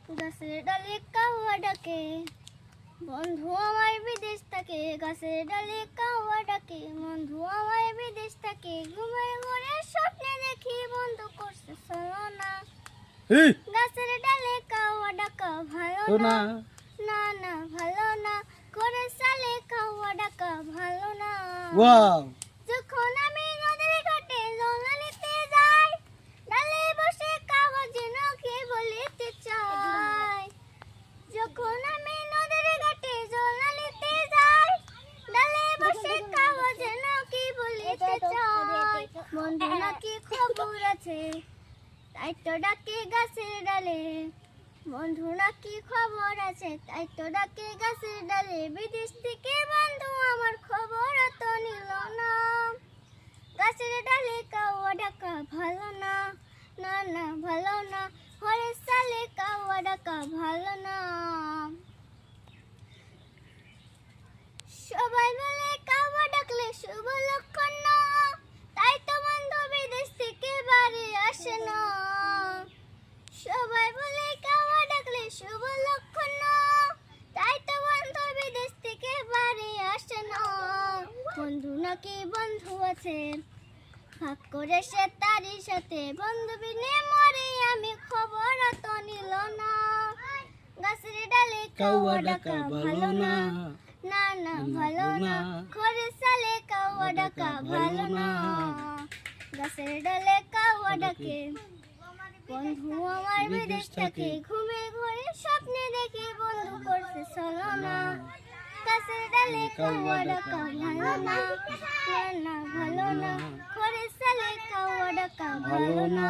গাছের ডালে কাউয়া ডাকে, বন্ধু আমার বিদেশ থাকে। গাছের ডালে কাউয়া ডাকে, বন্ধু আমার বিদেশ থাকে। ঘুমের ঘরে স্বপ্নে দেখি বন্ধু করছে ছলনা। গাছের ডালে কাউয়া ডাকা ভালো না, না না ভালো না। করে সালে কাউয়া ডাকা ভালো না। যখন আমি নদীর ঘাটে জল নিতে যাই, ডালে বসে কাউয়া যেন কি বলিতে চাই। যখন আমি নদীর ঘাটে জল নিতে যাই, ডালে বসে কাউয়া যেন কি বলিতে চাই। বন্ধু নাকি খবর আছে, তাই তো ডাকে গাছের ডালে। বন্ধু নাকি খবর আছে, তাই তো ডাকে গাছের ডালে। বিদেশ থেকে বন্ধু আমার খবর তো নিল না। গাছের ডালে কাউয়া ডাকা ভালো না, না না ভালো না। ঘরের সালে কাউয়া ডাকা ভালো না। সবাই বলে কাউয়া ডাকলে শুভ লক্ষণ না, তাই তো বন্ধু বিদেশ থেকে বাড়ি আসে না। সবাই বলে কাউয়া ডাকলে শুভ লক্ষণ না, তাই তো বন্ধু বিদেশ থেকে বাড়ি আসে না। বন্ধু নাকি বন্ধু আছে, ভাগ করে সে তারই সাথে। বন্ধু বিনে মরে আমি খবর তো নিল না। গাছের ডালে কাউয়া ডাকা ভালো না, না না ভালো না। ঘরের সালে কাউয়া ডাকা ভালো না। গাছের ডালে কাউয়া ডাকে, বন্ধু আমার বিদেশ থাকে। ঘুমে ঘরে স্বপ্নে দেখি বন্ধু করছে ছলনা। গাছের ডালে কাউয়া ডাকা ভালো না, না না ভালো না। ঘরের সালে কাউয়া ডাকা ভালো না।